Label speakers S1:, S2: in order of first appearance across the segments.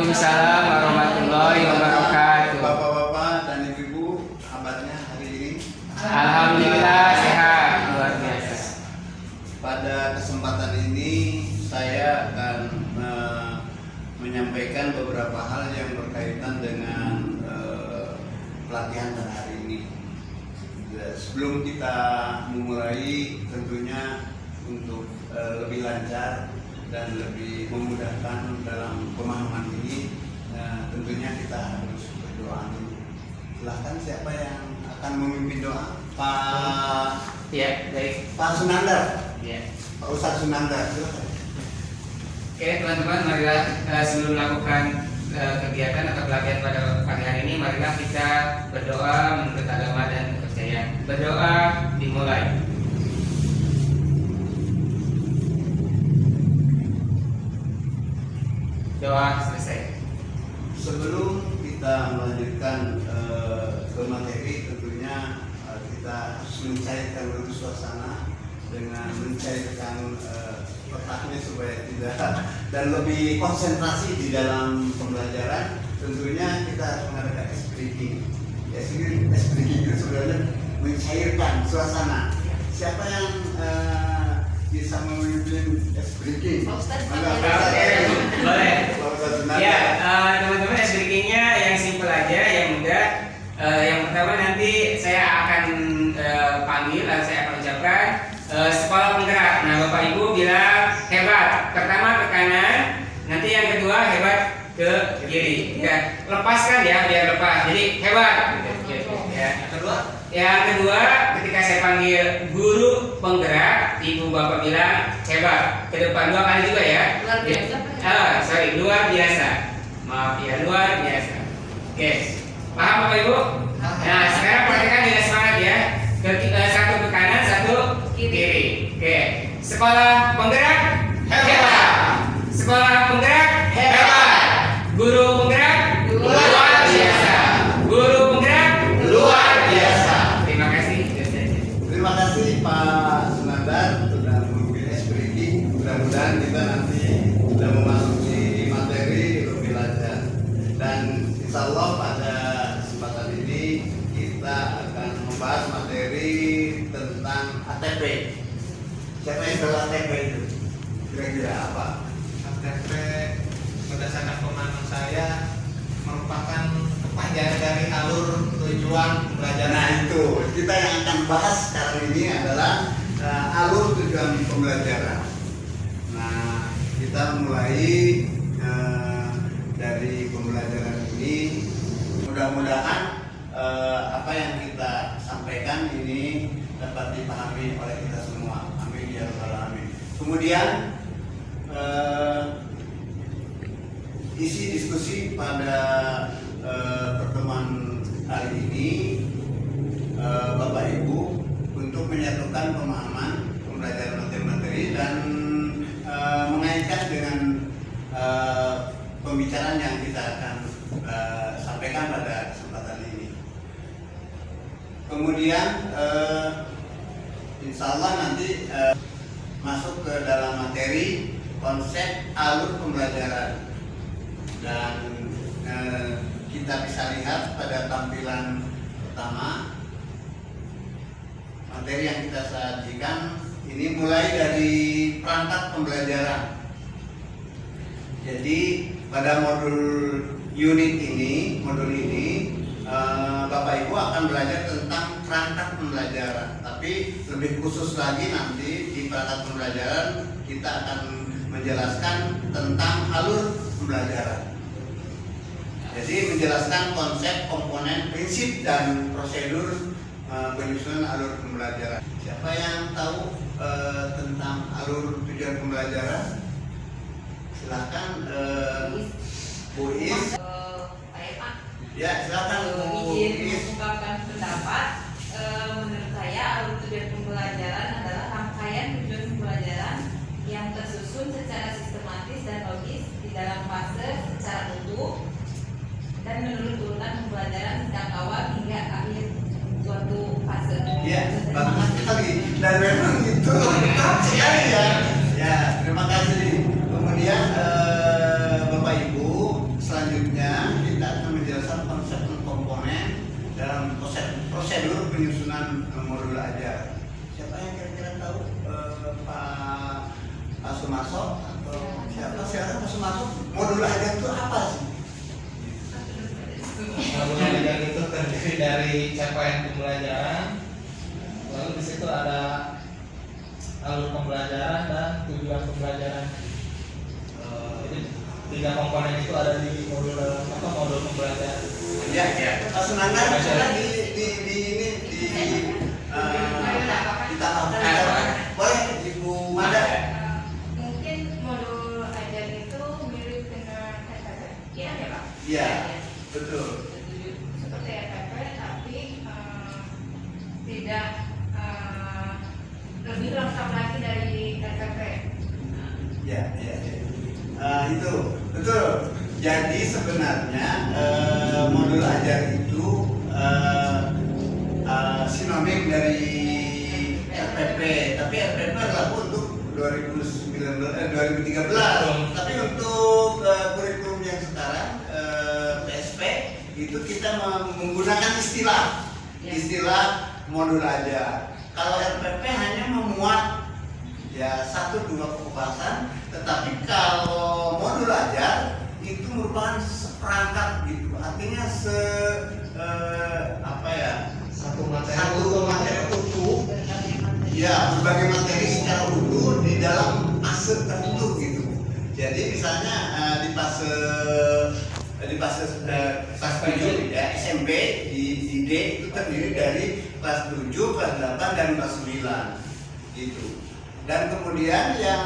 S1: Waalaikumsalam warahmatullahi wabarakatuh.
S2: Bapak-bapak dan ibu-ibu, kabarnya hari ini?
S1: Alhamdulillah sehat, luar biasa.
S2: Pada kesempatan ini saya akan menyampaikan beberapa hal yang berkaitan dengan pelatihan pada hari ini. Sebelum kita memulai, tentunya untuk lebih lancar dan lebih memudahkan dalam pemahaman ini, tentunya kita harus berdoa dulu. Silahkan siapa yang akan memimpin doa? Pak.
S1: Ya, baik.
S2: Pak Sunandar.
S1: Ya.
S2: Pak Ustadz Sunandar. Silahkan.
S1: Oke teman-teman, marilah sebelum melakukan kegiatan atau pelatihan pada pagi hari ini, marilah kita berdoa menurut agama dan kepercayaan. Berdoa dimulai. Doa selesai.
S2: Sebelum kita melanjutkan ke materi, tentunya kita harus mencairkan dulu suasana dengan mencairkan otaknya supaya tidak dan lebih konsentrasi di dalam pembelajaran. Tentunya kita harus mengadakan ice breaking. Ice breaking itu sebenarnya mencairkan suasana. Siapa yang bisa memimpin ice breaking?
S1: Boleh. Ya, teman-teman, breakingnya yang simple aja, yang mudah. Yang pertama nanti saya akan panggil, saya akan ucapkan sekolah penggerak. Nah, Bapak Ibu bilang hebat. Pertama ke kanan, nanti yang kedua hebat ke kiri. Ya, lepaskan ya, biar lepas. Jadi hebat. Ya. Yang kedua, ketika saya panggil guru penggerak, Ibu Bapak bilang hebat. Ke depan 2 kali juga ya.
S3: Luar biasa.
S1: Luar biasa. Maaf ya, luar biasa. Oke. Paham Bapak Ibu? Nah, sekarang perhatikan dengan semangat ya. Satu ke kanan, satu kiri. Oke. Sekolah penggerak hebat. Sekolah penggerak hebat. Guru penggerak luar biasa. Guru penggerak luar biasa. Terima kasih.
S2: Terima kasih Pak Sunandar sudah memimpin ice breaking. Mudah-mudahan kita nanti sudah memasuki materi lebih lancar. Dan insya Allah pada kesempatan ini kita akan membahas materi tentang ATP. Siapa yang tahu ATP itu? Kira-kira apa?
S4: ATP berdasarkan pemahaman saya merupakan kepanjangan dari alur tujuan pembelajaran.
S2: Nah itu kita yang akan bahas sekarang ini adalah alur tujuan pembelajaran. Nah kita mulai dari pembelajaran ini, mudah-mudahan apa yang kita sampaikan ini dapat dipahami oleh kita semua. Amin ya rabbal alamin. Kemudian isi diskusi pada pertemuan hari ini, Bapak Ibu, untuk menyatukan pemahaman pembelajaran materi dan mengaitkan dengan pembicaraan yang kita akan sampaikan pada kesempatan ini. Kemudian insya Allah nanti masuk ke dalam materi konsep alur pembelajaran, dan kita bisa lihat pada tampilan pertama materi yang kita sajikan ini mulai dari perangkat pembelajaran. Jadi pada modul ini Bapak Ibu akan belajar tentang perangkat pembelajaran, tapi lebih khusus lagi nanti di perangkat pembelajaran kita akan menjelaskan tentang alur pembelajaran. Jadi menjelaskan konsep, komponen, prinsip dan prosedur penyusunan alur pembelajaran. Siapa yang tahu tentang alur tujuan pembelajaran? Silakan Bu Is. Ya, silakan Bu
S3: Izin
S2: Is.
S3: mengungkapkan pendapat. Menurut saya alur tujuan pembelajaran adalah rangkaian tujuan pembelajaran yang tersusun secara sistematis dan logis di dalam fase secara utuh dan menurut urutan pembelajaran sejak awal hingga akhir suatu fase.
S2: Ya, bagus sekali. Dan memang itu lengkap sekali ya. Ya, terima kasih. Kemudian Bapak Ibu, selanjutnya penyusunan modul ajar. Siapa yang kira-kira tahu? Pak Sumarso atau siapa? Siapa Pak Sumarso? Modul ajar itu apa sih?
S4: Modul ajar itu terdiri dari capaian pembelajaran, lalu di situ ada alur pembelajaran dan tujuan pembelajaran. Jadi 3 komponen itu ada di modul pembelajaran.
S2: Ya, Pak Sunandar ditambahkan. Boleh, Ibu Mada.
S3: Mungkin modul ajar itu mirip dengan RPP. Iya ya Pak?
S2: Iya, betul.
S3: Seperti RPP tapi tidak lebih lengkap lagi dari RPP.
S2: Ya. Itu betul. Jadi sebenarnya modul ajar itu sinonim dari RPP, tapi RPP adalah untuk 2013. Tapi untuk kurikulum yang sekarang PSP itu kita menggunakan istilah modul ajar. Kalau RPP hanya memuat ya 1-2 pembahasan, tetapi kalau modul ajar itu merupakan seperangkat gitu, artinya
S4: Satu
S2: satu materi utuh, ya berbagai materi secara utuh di dalam fase tertentu gitu. Jadi misalnya di fase kelas 7 ya SMP di D itu terdiri dari kelas 7, kelas 8 dan kelas 9 gitu. Dan kemudian yang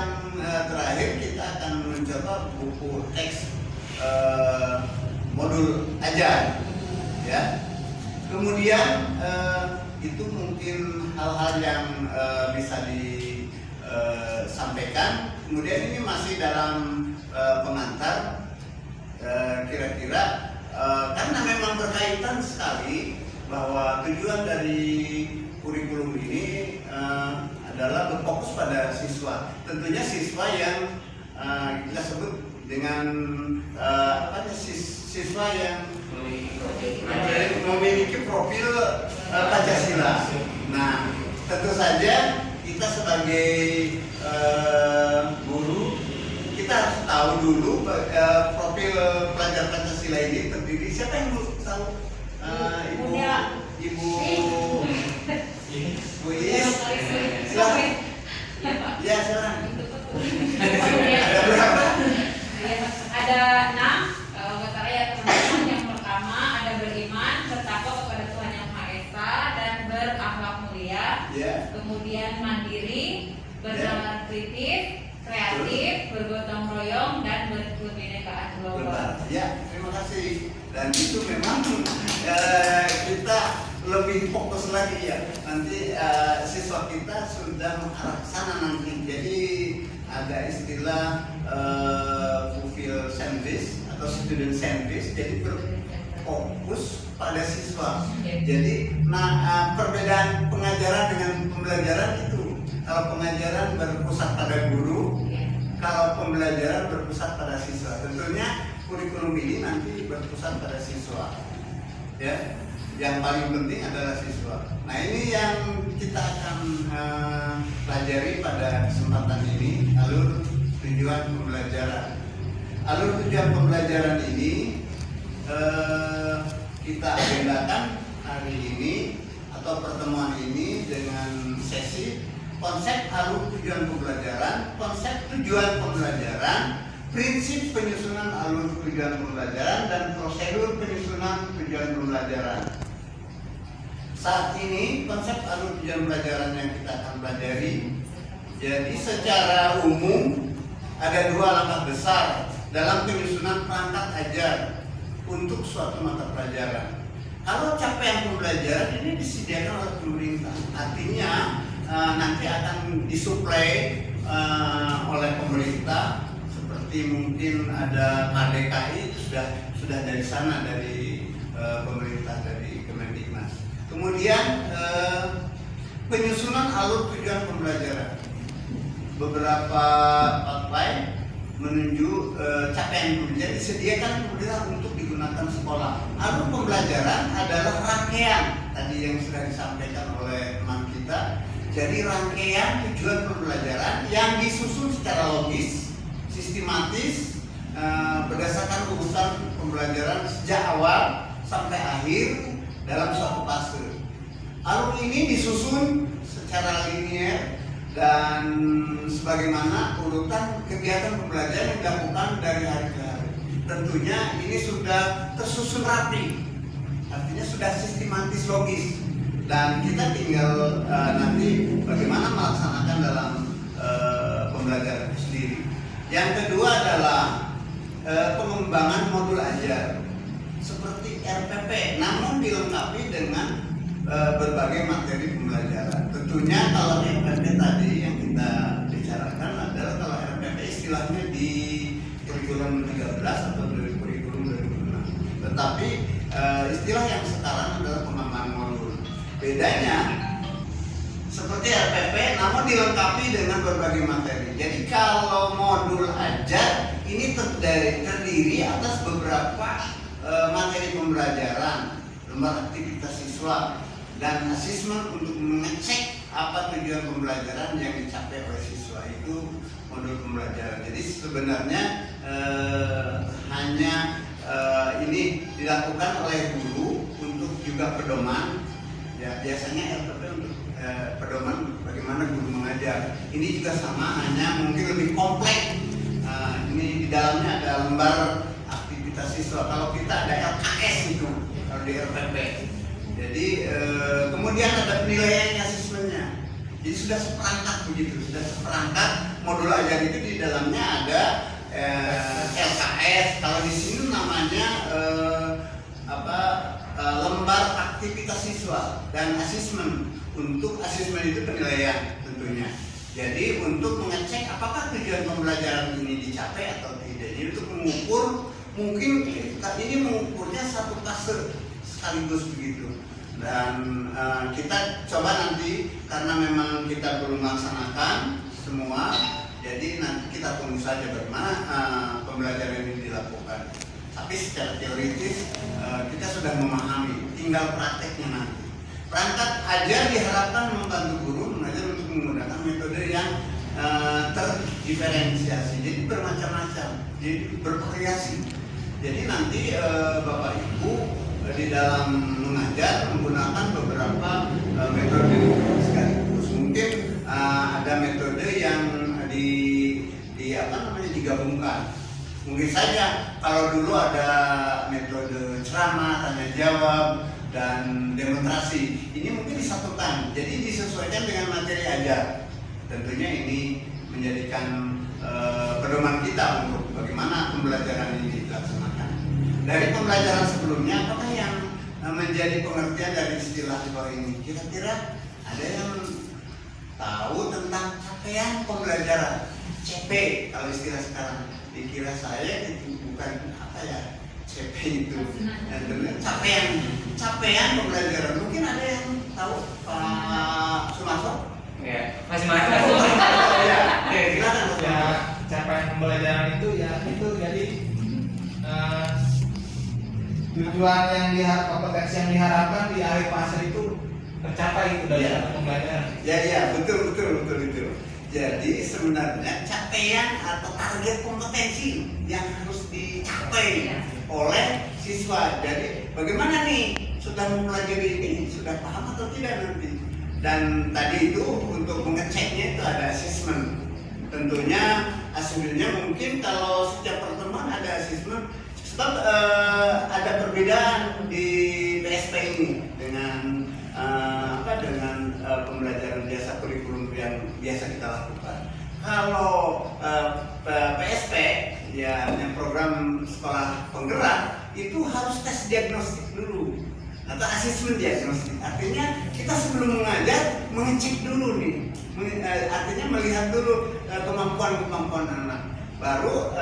S2: terakhir kita akan mencoba buku teks modul ajar ya. Kemudian itu mungkin hal-hal yang bisa disampaikan. Kemudian ini masih dalam pengantar kira-kira karena memang berkaitan sekali bahwa tujuan dari kurikulum ini adalah berfokus pada siswa. Tentunya siswa yang kita sebut dengan siswa yang memiliki profil Pancasila. Nah, tentu saja kita sebagai guru kita harus tahu dulu profil pelajar Pancasila ini terdiri. Siapa yang tahu? Ibu Is. Ya, silakan. Ada berapa?
S3: Ada 6. Kalau nggak salah ya teman-teman. Yang pertama ada beriman, bertakwa kepada Tuhan Yang Maha Esa dan berakhlak mulia.
S2: Ya.
S3: Kemudian mandiri, bernalar kritis, kreatif, bergotong royong dan berkebinekaan global.
S2: Ya, terima kasih. Dan itu memang kita lebih fokus lagi ya. Nanti siswa kita sudah mengarah ke sana nanti. Jadi ada istilah fulfill centris atau student centris. Jadi berfokus pada siswa. Jadi perbedaan pengajaran dengan pembelajaran itu. Kalau pengajaran berpusat pada guru, kalau pembelajaran berpusat pada siswa. Tentunya kurikulum ini nanti berpusat pada siswa. Ya, yang paling penting adalah siswa. Nah, ini yang kita akan pelajari pada kesempatan ini, alur tujuan pembelajaran. Alur tujuan pembelajaran ini kita agendakan hari ini atau pertemuan ini dengan sesi konsep alur tujuan pembelajaran, konsep tujuan pembelajaran, prinsip penyusunan alur tujuan pembelajaran, dan prosedur penyusunan tujuan pembelajaran. Saat ini konsep alur tujuan pembelajaran yang kita akan pelajari. Jadi secara umum ada 2 langkah besar dalam penyusunan perangkat ajar untuk suatu mata pelajaran. Kalau capaian pembelajaran ini disediakan oleh pemerintah, artinya nanti akan disuplai oleh pemerintah. Seperti mungkin ada KDKI sudah dari sana, dari pemerintah, dari Kemendiknas. Kemudian penyusunan alur tujuan pembelajaran, beberapa outline menuju capaian guru. Jadi sediakan pemerintah untuk digunakan sekolah. Alur pembelajaran adalah rangkaian tadi yang sudah disampaikan oleh teman kita. Jadi rangkaian tujuan pembelajaran yang disusun secara logis, sistematis, berdasarkan urutan pembelajaran sejak awal sampai akhir dalam suatu fase. Alur ini disusun secara linear dan sebagaimana urutan kegiatan pembelajaran yang dilakukan dari hari ke hari. Tentunya ini sudah tersusun rapi, artinya sudah sistematis logis, dan kita tinggal nanti bagaimana melaksanakan dalam pembelajaran itu sendiri. Yang kedua adalah pengembangan modul ajar seperti RPP, namun dilengkapi dengan berbagai materi pembelajaran. Tentunya kalau RPP tadi yang kita bicarakan adalah kalau RPP istilahnya di kurikulum 13 atau dari kurikulum 2006. Tetapi istilah yang sekarang adalah pengembangan modul. Bedanya seperti RPP namun dilengkapi dengan berbagai materi. Jadi kalau modul ajar ini terdiri atas beberapa materi pembelajaran, lembar aktivitas siswa, dan asesmen untuk mengecek apa tujuan pembelajaran yang dicapai oleh siswa. Itu modul pembelajaran. Jadi sebenarnya hanya ini dilakukan oleh guru untuk juga pedoman. Ya, biasanya RPP untuk pedoman bagaimana guru mengajar. Ini juga sama, hanya mungkin lebih kompleks. Ini di dalamnya ada lembar aktivitas siswa. Kalau kita ada LKS itu kalau di RPP. Jadi kemudian ada penilaian asesmennya. Jadi sudah seperangkat begitu, sudah seperangkat modul ajar itu di dalamnya ada LKS. Kalau di sini namanya lembar aktivitas siswa dan asesmen. Untuk asesmen itu penilaian tentunya. Jadi untuk mengecek apakah tujuan pembelajaran ini dicapai atau tidak. Jadi untuk mengukur, mungkin ini mengukurnya satu fase sekaligus begitu. Dan kita coba nanti karena memang kita belum melaksanakan semua, jadi nanti kita tunggu saja bagaimana pembelajaran ini dilakukan. Tapi secara teoritis kita sudah memahami, tinggal prakteknya nanti. Perangkat ajar diharapkan membantu guru mengajar untuk menggunakan metode yang terdiferensiasi, jadi bermacam-macam, jadi bervariasi. Jadi nanti Bapak Ibu di dalam mengajar menggunakan beberapa metode sekaligus. Mungkin ada metode yang digabungkan. Mungkin saja kalau dulu ada metode ceramah, tanya jawab, dan demonstrasi, ini mungkin disatukan, jadi disesuaikan dengan materi ajar. Tentunya ini menjadikan pedoman kita untuk bagaimana pembelajaran ini dilaksanakan. Dari pembelajaran sebelumnya, apakah yang menjadi pengertian dari istilah di bawah ini? Kira-kira ada yang tahu tentang capaian pembelajaran? CP kalau istilah sekarang. Dikira saya itu bukan apa ya, CP itu capaian pembelajaran. Mungkin ada yang tahu, Pak Sumarso?
S1: Ya, Mas Marco.
S2: Ya, silakan.
S4: Ya, capaian pembelajaran itu ya itu jadi tujuan yang kompetensi yang diharapkan di akhir fase itu tercapai itu dari pembelajaran.
S2: Ya, betul. Jadi sebenarnya capaian atau target kompetensi yang harus dicapai oleh siswa. Jadi bagaimana nih, sudah mempelajari ini, sudah paham atau tidak nanti? Dan tadi itu untuk mengeceknya itu ada asesmen. Tentunya hasilnya mungkin kalau setiap pertemuan ada asesmen. Sebab ada perbedaan di PSP ini dengan pembelajaran biasa, kurikulum yang biasa kita lakukan. Kalau PSP ya, yang program sekolah penggerak itu harus tes diagnostik dulu atau asesmen diagnostik. Artinya kita sebelum mengajar mengecek dulu nih, artinya melihat dulu kemampuan anak, baru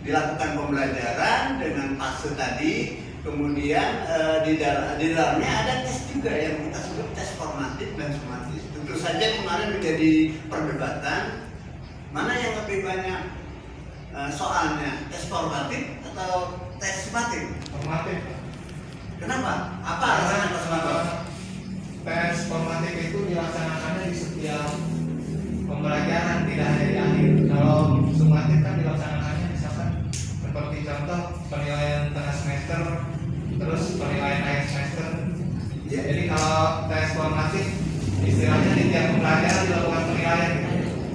S2: dilakukan pembelajaran dengan fase tadi. Kemudian di dalamnya ada tes juga yang kita sebut tes formatif dan sumatif. Tentu saja kemarin menjadi perdebatan mana yang lebih banyak soalnya tes formatif atau tes sumatif?
S4: Formatif.
S2: Kenapa? Apa alasannya Pak Sumanto?
S4: Tes formatif itu dilaksanakannya di setiap pembelajaran, tidak hanya di akhir. Kalau sumatif kan dilaksanakannya misalkan seperti contoh penilaian tengah semester, terus penilaian akhir semester.
S2: Ya.
S4: Jadi kalau tes formatif istilahnya di tiap pembelajaran dilakukan penilaian.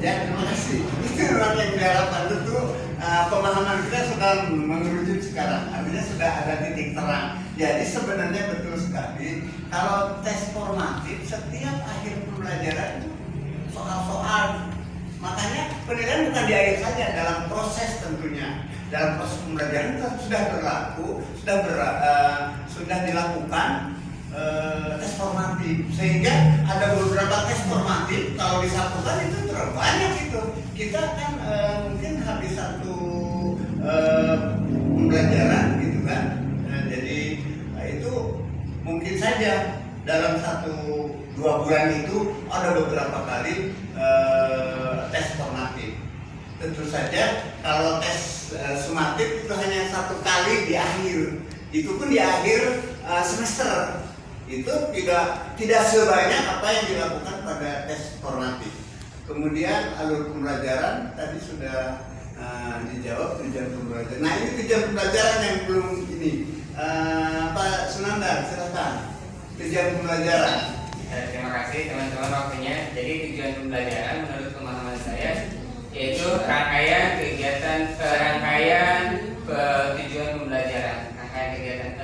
S2: Ya, terima kasih. Itu memang yang diharapkan tentu pemahaman kita sudah mengerucut sekarang. Artinya sudah ada titik terang. Jadi sebenarnya betul sekali kalau tes formatif setiap akhir pembelajaran soal-soal. Makanya penilaian bukan di akhir saja, dalam proses tentunya. Dalam proses pembelajaran itu sudah berlaku, sudah dilakukan tes formatif, sehingga ada beberapa tes formatif kalau disatukan itu terlalu banyak itu. Kita kan mungkin habis satu pembelajaran gitu kan. Jadi itu mungkin saja dalam 1-2 bulan itu ada beberapa kali tes formatif. Tentu saja kalau tes sumatif itu hanya 1 kali di akhir. Itu pun di akhir semester. Itu tidak sebanyak apa yang dilakukan pada tes formatif. Kemudian alur pembelajaran tadi sudah dijawab, tujuan pembelajaran. Nah, ini tujuan pembelajaran yang belum ini. Pak Sunandar, silakan. Tujuan pembelajaran.
S1: Terima kasih teman-teman waktunya. Jadi tujuan pembelajaran menurut pemahaman saya yaitu rangkaian kegiatan tujuan pembelajaran, rangkaian kegiatan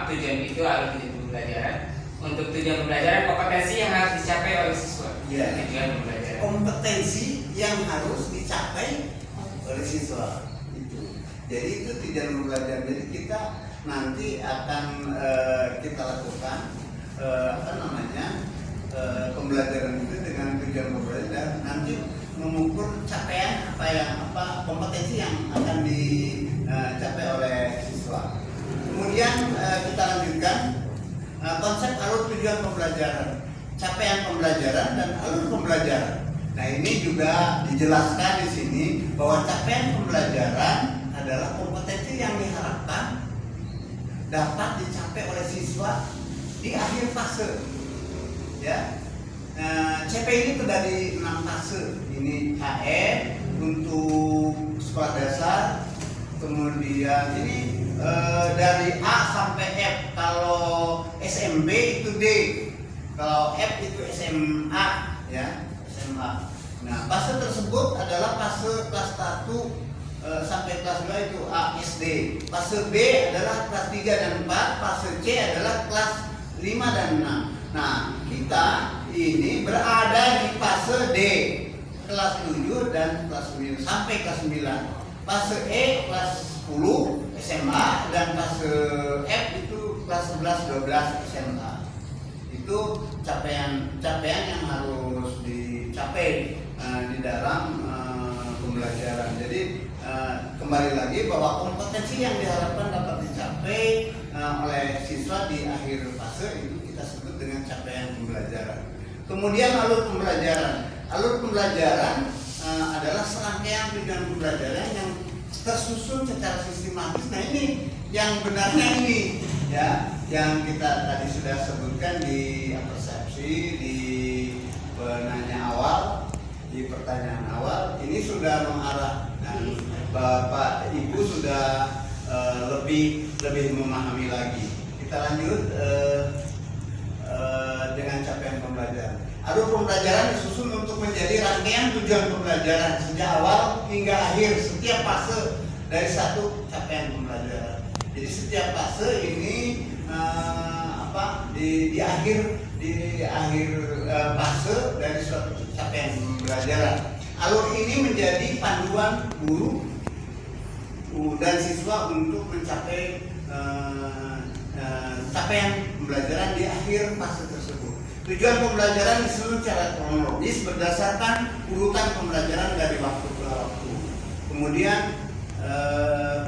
S1: tujuan itu alur tujuan pembelajaran. Untuk tujuan pembelajaran kompetensi yang harus dicapai oleh siswa.
S2: Ya.
S1: Tujuan pembelajaran.
S2: Kompetensi yang harus dicapai oleh siswa itu. Jadi itu tujuan pembelajaran. Jadi kita nanti akan kita lakukan pembelajaran itu dengan tujuan pembelajaran dan nanti mengukur capaian kompetensi yang akan dicapai oleh siswa. Kemudian kita lanjutkan konsep alur tujuan pembelajaran, capaian pembelajaran dan alur pembelajaran. Nah, ini juga dijelaskan di sini bahwa capaian pembelajaran adalah kompetensi yang diharapkan dapat dicapai oleh siswa di akhir fase. Ya, CP ini terbagi 6 fase. Ini HE untuk sekolah dasar, kemudian ini dari A sampai F. Kalau SMB itu D, kalau F itu SMA, ya SMA. Nah, fase tersebut adalah fase kelas 1 sampai kelas 2 itu A, SD. Fase B adalah kelas 3 dan 4, fase C adalah kelas 5 dan 6. Nah, kita ini berada di fase D, kelas 7 dan kelas 9 sampai kelas 9. Fase E kelas 10 SMA dan fase F itu kelas 11 12 SMA. Itu capaian yang harus dicapai di dalam pembelajaran. Jadi kembali lagi bahwa kompetensi yang diharapkan dapat dicapai oleh siswa di akhir fase itu kita sebut dengan capaian pembelajaran. Kemudian alur pembelajaran. Alur pembelajaran adalah serangkaian tujuan pembelajaran yang tersusun secara sistematis. Nah, ini yang benarnya ini ya, yang kita tadi sudah sebutkan di persepsi, di penanya awal, di pertanyaan awal. Ini sudah mengarah dan Bapak Ibu sudah lebih memahami lagi. Kita lanjut dengan capaian pembelajaran. Alur pembelajaran disusun untuk menjadi rangkaian tujuan pembelajaran sejak awal hingga akhir setiap fase dari satu capaian pembelajaran. Jadi setiap fase ini di akhir fase dari suatu capaian pembelajaran. Alur ini menjadi panduan guru dan siswa untuk mencapai capaian pembelajaran di akhir fase tersebut. Tujuan pembelajaran disusun secara kronologis berdasarkan urutan pembelajaran dari waktu ke waktu. Kemudian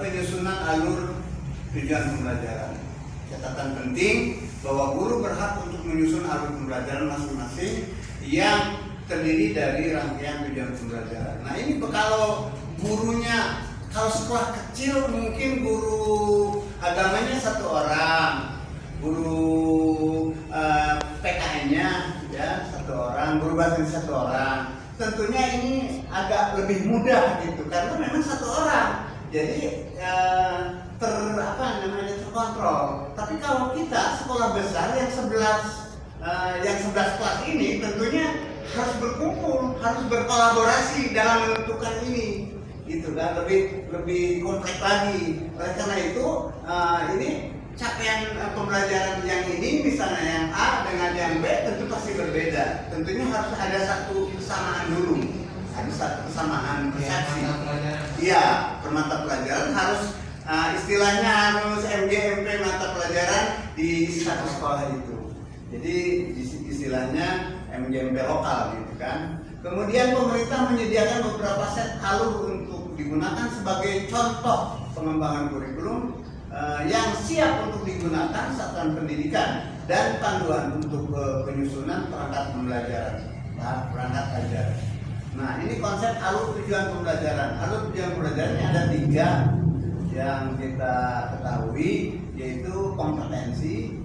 S2: penyusunan alur tujuan pembelajaran. Catatan penting bahwa guru berhak untuk menyusun alur pembelajaran masing-masing yang terdiri dari rangkaian tujuan pembelajaran. Nah ini kalau gurunya, kalau sekolah kecil mungkin guru agamanya 1 orang, guru PKN-nya ya 1 orang, guru bahasa 1 orang. Tentunya ini agak lebih mudah gitu karena memang 1 orang. Jadi terkontrol. Tapi kalau kita sekolah besar yang 11 kelas ini tentunya harus berkumpul, harus berkolaborasi dalam menentukan ini, gitu kan, lebih kompleks lagi. Oleh karena itu ini capaian pembelajaran yang ini misalnya yang A dengan yang B tentu pasti berbeda. Tentunya harus ada satu kesamaan dulu, ada satu kesamaan persepsi. Iya, per mata pelajaran harus istilahnya harus MGMP mata pelajaran di satu sekolah itu. Jadi istilahnya MGMP lokal gitu kan. Kemudian pemerintah menyediakan beberapa set alur untuk digunakan sebagai contoh pengembangan kurikulum yang siap untuk digunakan satuan pendidikan dan panduan untuk penyusunan perangkat pembelajaran, perangkat ajar. Nah ini konsep alur tujuan pembelajaran. Alur tujuan pembelajaran ada 3 yang kita ketahui, yaitu kompetensi,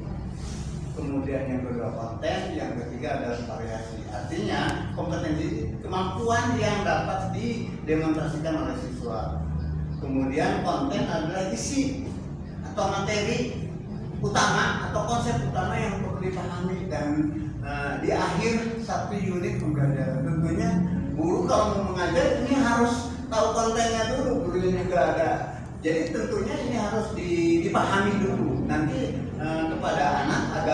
S2: kemudian yang kedua konten, yang ketiga adalah variasi. Artinya kompetensi kemampuan yang dapat didemonstrasikan oleh siswa. Kemudian konten adalah isi atau materi utama atau konsep utama yang perlu dipahami dan di akhir 1 unit pembelajaran. Tentunya guru kalau mau mengajar ini harus tahu kontennya dulu, gurunya juga ada. Jadi tentunya ini harus dipahami dulu. Nanti kepada anak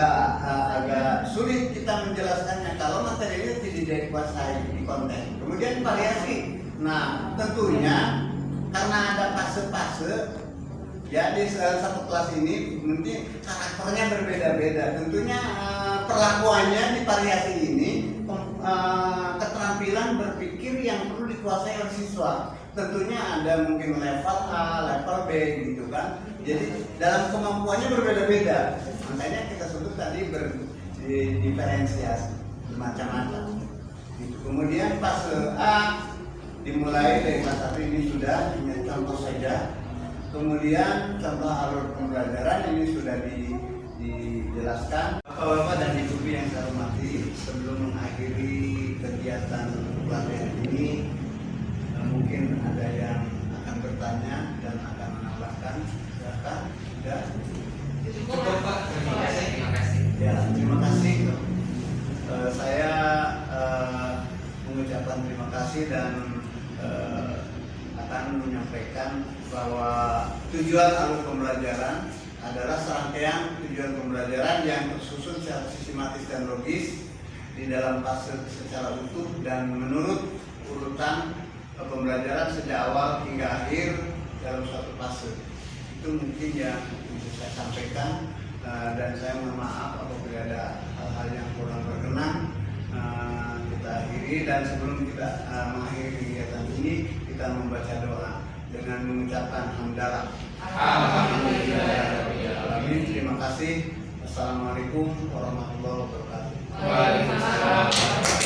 S2: agak sulit kita menjelaskannya kalau materinya tidak dikuasai di konten. Kemudian variasi. Nah tentunya karena ada fase-fase ya di satu kelas ini nanti karakternya berbeda-beda. Tentunya perlakuannya di variasi ini keterampilan berpikir yang perlu dikuasai oleh siswa. Tentunya ada mungkin level A, level B gitu kan. Jadi dalam kemampuannya berbeda-beda. Makanya kita sebut tadi berdiferensiasi bermacam-macam. Gitu. Kemudian fase A dimulai dari kelas 1 ini sudah ini contoh saja. Kemudian contoh alur pembelajaran ini sudah dijelaskan. Bapak-bapak dan ibu yang saya hormati, sebelum mengakhiri kegiatan pelatihan ini, mungkin ada yang akan bertanya dan akan menambahkan. Silakan. Sudah.
S1: Cukup Pak. Terima kasih.
S2: Ya, terima kasih. Saya mengucapkan terima kasih dan akan menyampaikan bahwa tujuan alur pembelajaran adalah serangkaian tujuan pembelajaran yang tersusun secara sistematis dan logis di dalam fase secara utuh dan menurut urutan pembelajaran sejak awal hingga akhir dalam suatu fase. Itu mungkin yang bisa saya sampaikan dan saya mohon maaf apabila ada hal-hal yang kurang berkenan. Kita akhiri dan sebelum kita mengakhiri kegiatan ini kita membaca doa dengan mengucapkan hamdalah. Alhamdulillah. Terima kasih. Assalamualaikum warahmatullahi wabarakatuh.
S1: Waalaikumsalam.